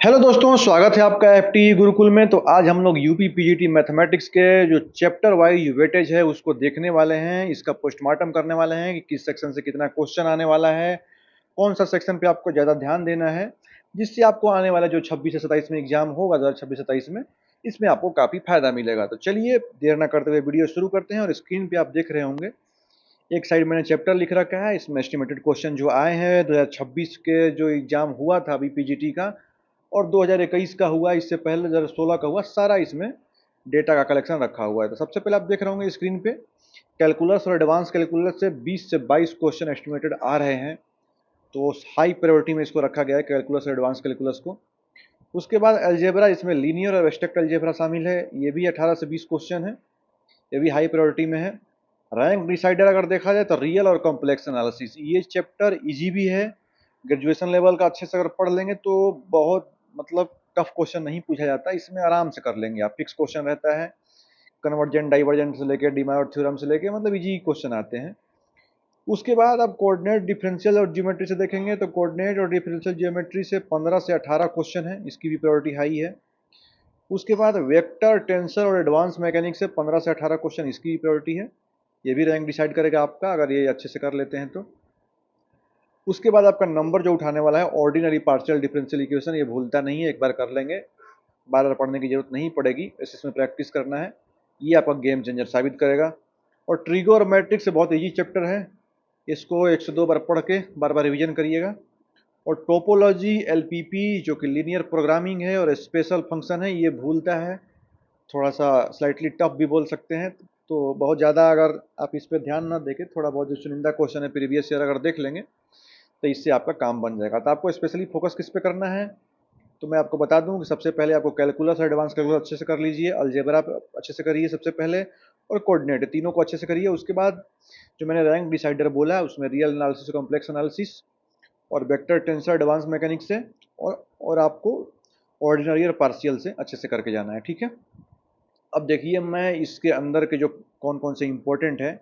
Hello दोस्तों, स्वागत है आपका एफटी गुरुकुल में। तो आज हम लोग यूपी पीजीटी मैथमेटिक्स के जो चैप्टर वाइज वेटेज है उसको देखने वाले हैं। इसका पोस्टमार्टम करने वाले हैं कि किस सेक्शन से कितना क्वेश्चन आने वाला है, कौन सा सेक्शन पे आपको ज़्यादा ध्यान देना है, जिससे आपको आने वाला जो 26 से 27 में एग्जाम होगा 2026-27 में, इसमें आपको काफ़ी फायदा मिलेगा। तो चलिए देर ना करते हुए वीडियो शुरू करते हैं। और स्क्रीन पे आप देख रहे होंगे एक साइड मैंने चैप्टर लिख रखा है, इसमें एस्टिमेटेड क्वेश्चन जो आए हैं 2026 के जो एग्जाम हुआ था अभी पीजीटी का, और 2021 का हुआ, इससे पहले 2016 का हुआ, सारा इसमें डेटा का कलेक्शन रखा हुआ है। तो सबसे पहले आप देख रहे होंगे स्क्रीन पे कैलकुलस और एडवांस कैलकुलस से 20 से 22 क्वेश्चन एस्टिमेटेड आ रहे हैं। तो हाई प्रायोरिटी में इसको रखा गया है, कैलकुलस और एडवांस कैलकुलस को। उसके बाद अलजेब्रा, इसमें लीनियर और एब्स्ट्रैक्ट अलजेब्रा शामिल है, ये भी 18 से 20 क्वेश्चन है, ये भी हाई प्रायोरिटी में है। रैंक डिसाइडर अगर देखा जाए तो रियल और कॉम्प्लेक्स एनालिसिस, ये चैप्टर इजी भी है, ग्रेजुएशन लेवल का अच्छे से अगर पढ़ लेंगे तो बहुत मतलब टफ क्वेश्चन नहीं पूछा जाता, इसमें आराम से कर लेंगे आप। फिक्स क्वेश्चन रहता है, कन्वर्जेंट डाइवर्जेंट से लेके डीमॉर्ट थ्योरम से लेके मतलब इजी क्वेश्चन आते हैं। उसके बाद आप कोऑर्डिनेट डिफरेंशियल और ज्योमेट्री से देखेंगे तो कोऑर्डिनेट और डिफरेंशियल ज्योमेट्री से 15 से 18 क्वेश्चन है, इसकी भी प्रायोरिटी हाई है। उसके बाद वेक्टर टेंसर और एडवांस मैकेनिक्स से 15 से 18 क्वेश्चन, इसकी भी प्रायोरिटी है, ये भी रैंक डिसाइड करेगा आपका अगर ये अच्छे से कर लेते हैं तो। उसके बाद आपका नंबर जो उठाने वाला है ऑर्डिनरी पार्शियल डिफरेंशियल इक्वेशन, ये भूलता नहीं है, एक बार कर लेंगे, बार बार पढ़ने की जरूरत नहीं पड़ेगी, इसमें प्रैक्टिस करना है, ये आपका गेम चेंजर साबित करेगा। और ट्रिगोनोमेट्रिक्स से बहुत इजी चैप्टर है, इसको 102 बार पढ़ के बार बार रिविजन करिएगा। और टोपोलॉजी एलपीपी जो कि लीनियर प्रोग्रामिंग है और स्पेशल फंक्शन है, ये भूलता है, थोड़ा सा स्लाइटली टफ भी बोल सकते हैं। तो बहुत ज़्यादा अगर आप इस पर ध्यान ना देके थोड़ा बहुत जो चुनिंदा क्वेश्चन है प्रीवियस ईयर अगर देख लेंगे तो इससे आपका काम बन जाएगा। तो आपको स्पेशली फोकस किस पे करना है, तो मैं आपको बता दूं कि सबसे पहले आपको कैलकुलस और एडवांस कैलकुलस अच्छे से कर लीजिए, अलजेब्रा अच्छे से करिए सबसे पहले, और कोऑर्डिनेट, तीनों को अच्छे से करिए। उसके बाद जो मैंने रैंक डिसाइडर बोला है उसमें रियल एनालिसिस, कॉम्प्लेक्स एनालिसिस और वेक्टर टेंसर एडवांस मैकेनिक्स से, और आपको ऑर्डिनरी और पार्शियल से अच्छे से करके जाना है, ठीक है। अब देखिए मैं इसके अंदर के जो कौन कौन से इंपॉर्टेंट है,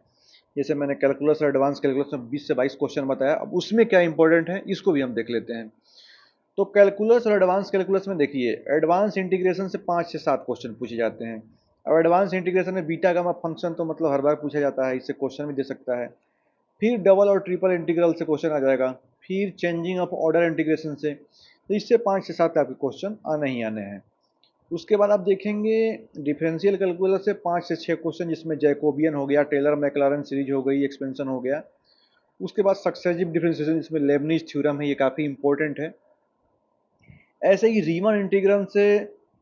जैसे मैंने कैलकुलस और एडवांस कैलकुलस में 20 से 22 क्वेश्चन बताया, अब उसमें क्या इंपॉर्टेंट है इसको भी हम देख लेते हैं। तो कैलकुलस और एडवांस कैलकुलस में देखिए एडवांस इंटीग्रेशन से 5 से 7 क्वेश्चन पूछे जाते हैं। अब एडवांस इंटीग्रेशन में बीटा गामा फंक्शन तो मतलब हर बार पूछा जाता है, इससे क्वेश्चन भी दे सकता है। फिर डबल और ट्रिपल इंटीग्रल से क्वेश्चन आ जाएगा, फिर चेंजिंग ऑफ ऑर्डर इंटीग्रेशन से, तो इससे 5 से 7 आपके क्वेश्चन आने ही आने हैं। उसके बाद आप देखेंगे डिफरेंशियल कैलकुलस से 5 से 6 क्वेश्चन, जिसमें जैकोबियन हो गया, टेलर मैक्लॉरेन सीरीज हो गई, एक्सपेंशन हो गया। उसके बाद सक्सेसिव डिफरेंशिएशन जिसमें लेबनिज थ्योरम है, ये काफ़ी इंपॉर्टेंट है। ऐसे ही रीमन इंटीग्रल से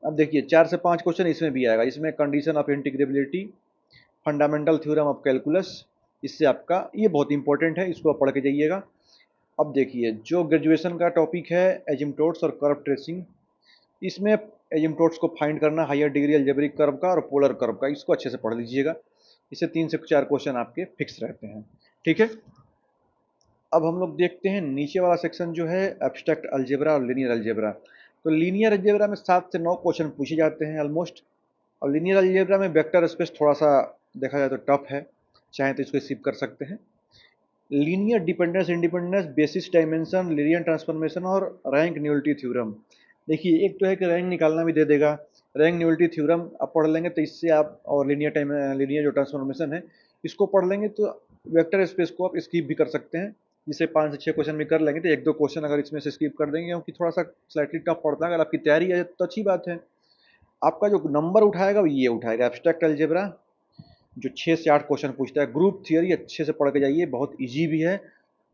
अब देखिए 4 से 5 क्वेश्चन इसमें भी आएगा, इसमें condition of integrability, fundamental theorem of calculus, इससे आपका ये बहुत इंपॉर्टेंट है, इसको आप पढ़ के जाइएगा। अब देखिए जो ग्रेजुएशन का टॉपिक है एजिम्प्टोट्स और कर्व ट्रेसिंग, इसमें एजिम्प्टोट्स को फाइंड करना, हायर डिग्री अलजेब्रिक कर्व का और पोलर कर्व का, इसको अच्छे से पढ़ लीजिएगा, इससे 3 से 4 क्वेश्चन आपके फिक्स रहते हैं, ठीक है। अब हम लोग देखते हैं नीचे वाला सेक्शन जो है एब्स्ट्रैक्ट अलजेब्रा और लीनियर अलजेब्रा। तो लीनियर अलजेब्रा में 7 से 9 क्वेश्चन पूछे जाते हैं ऑलमोस्ट। और लीनियर अलजेब्रा में वेक्टर स्पेस थोड़ा सा देखा जाए तो टफ है, चाहे तो इसको स्किप कर सकते हैं। Linear dependence independence, basis dimension, linear transformation और रैंक न्यूलिटी थ्योरम। देखिए एक तो है कि रैंक निकालना भी दे देगा, रैंक न्यूलिटी थ्योरम आप पढ़ लेंगे तो इससे आप, और लीनियर जो ट्रांसफॉर्मेशन है इसको पढ़ लेंगे तो वेक्टर स्पेस को आप स्किप भी कर सकते हैं, जिसे 5 से 6 क्वेश्चन भी कर लेंगे तो 1-2 क्वेश्चन अगर इसमें से स्किप कर देंगे क्योंकि थोड़ा सा स्लाइटली टफ पड़ता है, अगर आपकी तैयारी है तो अच्छी बात है। आपका जो नंबर उठाएगा वो ये उठाएगा एब्स्ट्रैक्ट अलजेब्रा, जो 6 से 8 क्वेश्चन पूछता है। ग्रुप थियरी अच्छे से पढ़ के जाइए, बहुत इजी भी है,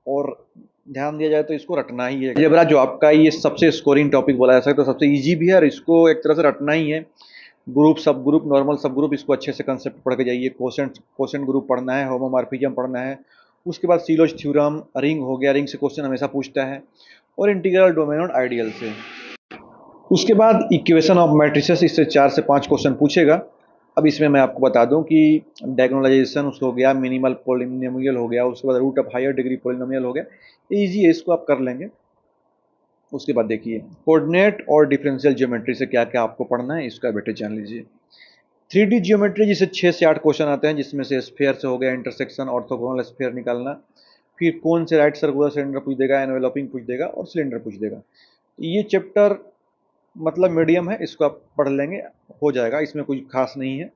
और ध्यान दिया जाए तो इसको रटना ही है। अलजेब्रा जो आपका ये सबसे स्कोरिंग टॉपिक बोला जा सकता है, तो सबसे इजी भी है और इसको एक तरह से रटना ही है। ग्रुप, सब ग्रुप, नॉर्मल सब ग्रुप, इसको अच्छे से कंसेप्ट पढ़ के जाइए। क्वेश्चन ग्रुप पढ़ना है, होमोमॉर्फिज्म पढ़ना है। उसके बाद सीलोज थ्योरम, रिंग हो गया, रिंग से क्वेश्चन हमेशा पूछता है, और इंटीग्रल डोमेन और आइडियल से। उसके बाद इक्वेशन ऑफ मैट्रिसेस, इससे 4 से 5 क्वेश्चन पूछेगा। अब इसमें मैं आपको बता दूं कि डायगोनलाइजेशन उसको हो गया, मिनिमल पोलिनोमियल हो गया, उसके बाद root of higher degree polynomial हो गया, इजी है, इसको आप कर लेंगे। उसके बाद देखिए कोऑर्डिनेट और डिफरेंशियल ज्योमेट्री से क्या क्या आपको पढ़ना है, इसका बेटे जान लीजिए। 3D ज्योमेट्री जिसे 6 से 8 क्वेश्चन आते हैं, जिसमें से स्फेयर से हो गया इंटरसेक्शन, ऑर्थोगोनल स्फेयर निकालना, फिर कौन से राइट सर्कुलर सिलेंडर पूछ देगा, एनवेलोपिंग पूछ देगा और सिलेंडर पूछ देगा। ये चैप्टर मतलब मीडियम है, इसको आप पढ़ लेंगे, हो जाएगा, इसमें कोई खास नहीं है।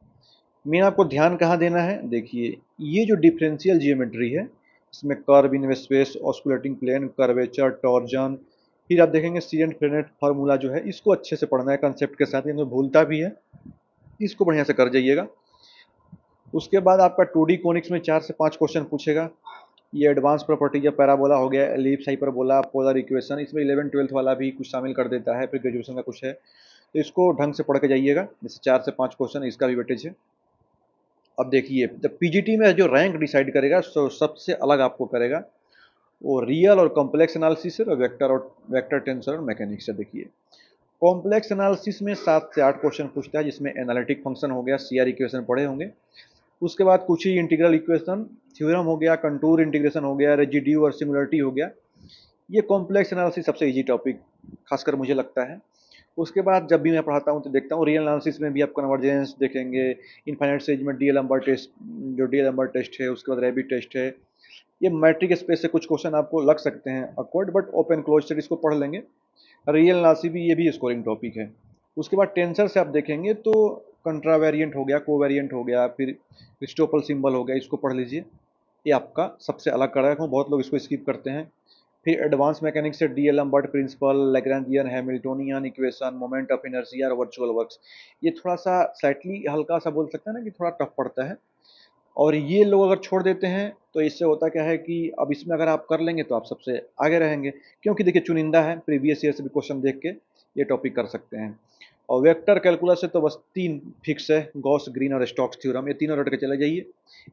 मेन आपको ध्यान कहाँ देना है, देखिए ये जो डिफरेंशियल जियोमेट्री है, इसमें curve in space, osculating plane, curvature, torsion, फिर आप देखेंगे सीरेंट फ्रेनेट फार्मूला जो है, इसको अच्छे से पढ़ना है कंसेप्ट के साथ, इनको भूलता भी है, इसको बढ़िया से कर जाइएगा। उसके बाद आपका 2D कोनिक्स में 4 से 5 क्वेश्चन पूछेगा। ये एडवांस प्रॉपर्टी या पैराबोला हो गया, एलिप्स, हाइपरबोला, पोलर इक्वेशन, इसमें 11th-12th वाला भी कुछ शामिल कर देता है, फिर ग्रेजुएशन का कुछ है, तो इसको ढंग से पढ़ के जाइएगा। जैसे 4 से 5 क्वेश्चन इसका भी वेटेज है। अब देखिए द पीजीटी में जो रैंक डिसाइड करेगा, सबसे अलग आपको करेगा, वो रियल और कॉम्प्लेक्स एनालिसिस है, और वेक्टर टेंसर और मैकेनिक्स है। देखिए कॉम्प्लेक्स एनालिसिस में 7 से 8 क्वेश्चन पूछता है, जिसमें एनालिटिक फंक्शन हो गया, सीआर इक्वेशन पढ़े होंगे। उसके बाद कुछ ही इंटीग्रल इक्वेशन, थ्योरम हो गया, कंटूर इंटीग्रेशन हो गया, रेजिड्यू और सिमिलरिटी हो गया। ये कॉम्प्लेक्स एनालिसिस सबसे इजी टॉपिक खासकर मुझे लगता है। उसके बाद जब भी मैं पढ़ाता हूँ तो देखता हूँ रियल एनालिसिस में भी आप कन्वर्जेंस देखेंगे, इनफाइनाइट स्टेज में डीएलएम्बर्ट टेस्ट, जो डीएलएम्बर्ट टेस्ट है, उसके बाद रैबिट टेस्ट है। ये मैट्रिक स्पेस से कुछ क्वेश्चन आपको लग सकते हैं awkward, but open close set इसको पढ़ लेंगे। रियल एनालिसिस भी, ये भी स्कोरिंग टॉपिक है। उसके बाद टेंसर से आप देखेंगे तो कंट्रावेरिएंट हो गया, कोवेरिएंट हो गया, फिर क्रिस्टोफल सिंबल हो गया, इसको पढ़ लीजिए। ये आपका सबसे अलग कर रहा हूँ, बहुत लोग इसको स्किप करते हैं। फिर एडवांस मैकेनिक्स से D'Alembert principle, Lagrangian, Hamiltonian equation, moment of inertia और वर्चुअल वर्क्स। ये थोड़ा सा स्लाइटली हल्का सा बोल सकते हैं ना कि थोड़ा टफ पड़ता है, और ये लोग अगर छोड़ देते हैं तो इससे होता क्या है कि अब इसमें अगर आप कर लेंगे तो आप सबसे आगे रहेंगे, क्योंकि देखिए चुनिंदा है, प्रीवियस ईयर से भी क्वेश्चन देख के ये टॉपिक कर सकते हैं। और वेक्टर कैलकुलस से तो बस 3 फिक्स है, गॉस, ग्रीन और स्टोक्स थ्योरम, ये तीनों रट के चले जाइए,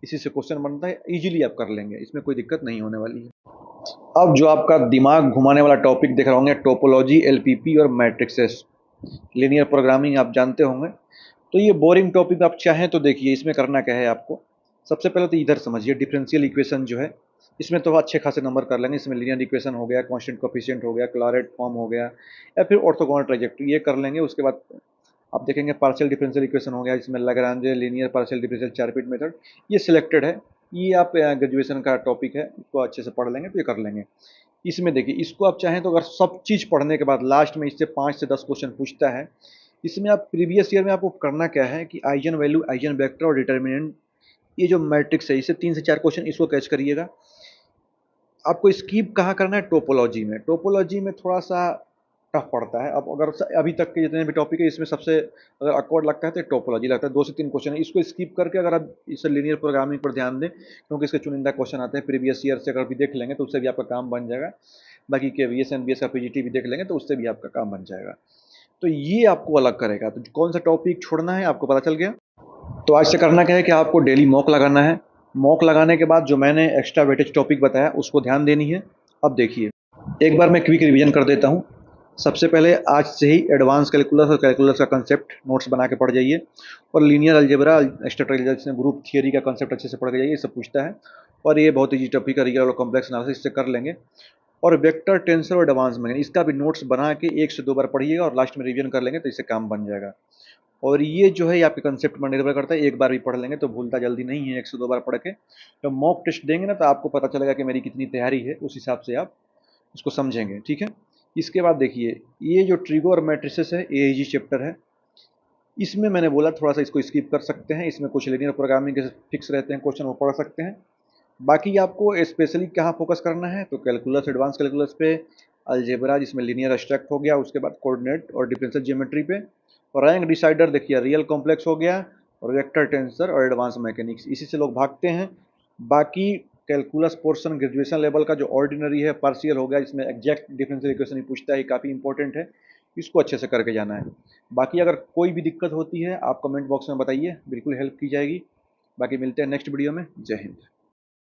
इसी से क्वेश्चन बनता है, इजीली आप कर लेंगे, इसमें कोई दिक्कत नहीं होने वाली है। अब जो आपका दिमाग घुमाने वाला टॉपिक देख रहे होंगे, टोपोलॉजी, एलपीपी और मैट्रिक्सेस, लीनियर प्रोग्रामिंग आप जानते होंगे। तो ये बोरिंग टॉपिक आप चाहें तो देखिए, इसमें करना क्या है आपको, सबसे पहले तो इधर समझिए डिफरेंशियल इक्वेशन जो है, इसमें तो अच्छे खासे नंबर कर लेंगे। इसमें लीनियर इक्वेशन हो गया, कांस्टेंट कोफिशिएंट हो गया, क्लारेट फॉर्म हो गया, या फिर ऑर्थोगोनल ट्राइजेक्टरी, ये कर लेंगे। उसके बाद आप देखेंगे पार्शियल डिफरेंशियल इक्वेशन हो गया, जिसमें लैग्रांजे linear partial differential Charpit method, ये सिलेक्टेड है। ये आप ग्रेजुएशन का टॉपिक है, इसको अच्छे से पढ़ लेंगे तो ये कर लेंगे। इसमें देखिए, इसको आप चाहें तो अगर सब चीज़ पढ़ने के बाद लास्ट में इससे 5 से 10 क्वेश्चन पूछता है। इसमें आप प्रीवियस ईयर में आपको करना क्या है कि आइजन वैल्यू, आइजन वेक्टर और डिटर्मिनेंट, ये जो मैट्रिक्स है, इससे 3 से 4 क्वेश्चन इसको कैच करिएगा। आपको स्किप कहाँ करना है, टोपोलॉजी में। टोपोलॉजी में थोड़ा सा टफ पड़ता है। अब अगर अभी तक के जितने भी टॉपिक है, इसमें सबसे अगर ऑकवर्ड लगता है तो टोपोलॉजी लगता है। 2 से 3 क्वेश्चन है, इसको स्किप करके अगर आप इस लीनियर प्रोग्रामिंग पर ध्यान दें, क्योंकि इसके चुनिंदा क्वेश्चन आते हैं प्रीवियस ईयर से, अगर भी देख लेंगे तो उससे भी आपका काम बन जाएगा। बाकी के वीएस एनबीएस का पीजीटी भी देख लेंगे तो उससे भी आपका काम बन जाएगा। तो ये आपको अलग करेगा। तो कौन सा टॉपिक छोड़ना है आपको पता चल गया। तो आज से करना क्या है कि आपको डेली मॉक लगाना है। मॉक लगाने के बाद जो मैंने एक्स्ट्रा वेटेज टॉपिक बताया उसको ध्यान देनी है। अब देखिए, एक बार मैं क्विक रिवीजन कर देता हूँ। सबसे पहले आज से ही एडवांस कैलकुलस और कैलकुलस का कंसेप्ट नोट्स बना के पढ़ जाइए, और linear algebra, structural group theory का कंसेप्ट अच्छे से पढ़ के जाइए, ये सब पूछता है। और ये बहुत ईजी टॉपिक है, रियल और कॉम्प्लेक्स एनालिसिस इससे कर लेंगे। और वेक्टर, टेंसर और एडवांस में इसका भी नोट्स बना के 1 से 2 बार पढ़िएगा, और लास्ट में रिवीजन कर लेंगे तो इससे काम बन जाएगा। और ये जो है आपके कंसेप्ट पर निर्भर करता है, एक बार भी पढ़ लेंगे तो भूलता जल्दी नहीं है, 1 से 2 बार पढ़ के। तो मॉक टेस्ट देंगे ना तो आपको पता चलेगा कि मेरी कितनी तैयारी है, उस हिसाब से आप उसको समझेंगे, ठीक है। इसके बाद देखिए, ये जो ट्रिगो और मैट्रिसेस है, एआईजी चैप्टर है, इसमें मैंने बोला थोड़ा सा इसको स्किप कर सकते हैं। इसमें कुछ लीनियर प्रोग्रामिंग के फिक्स रहते हैं क्वेश्चन, वो पढ़ सकते हैं। बाकी आपको स्पेशली कहाँ फोकस करना है, तो कैलकुलस, एडवांस कैलकुलस पे, अलजेब्रा जिसमें लीनियर एब्स्ट्रैक्ट हो गया, उसके बाद कोऑर्डिनेट और डिफरेंशियल ज्योमेट्री पे, और रैंक डिसाइडर देखिए रियल कॉम्प्लेक्स हो गया, और वेक्टर टेंसर और एडवांस मैकेनिक्स, इसी से लोग भागते हैं। बाकी कैलकुलस पोर्शन ग्रेजुएशन लेवल का जो ऑर्डिनरी है, पार्शियल हो गया, जिसमें एग्जैक्ट डिफरेंशियल इक्वेशन ही पूछता है, काफ़ी इंपॉर्टेंट है, इसको अच्छे से करके जाना है। बाकी अगर कोई भी दिक्कत होती है आप कमेंट बॉक्स में बताइए, बिल्कुल हेल्प की जाएगी। बाकी मिलते हैं नेक्स्ट वीडियो में। जय हिंद।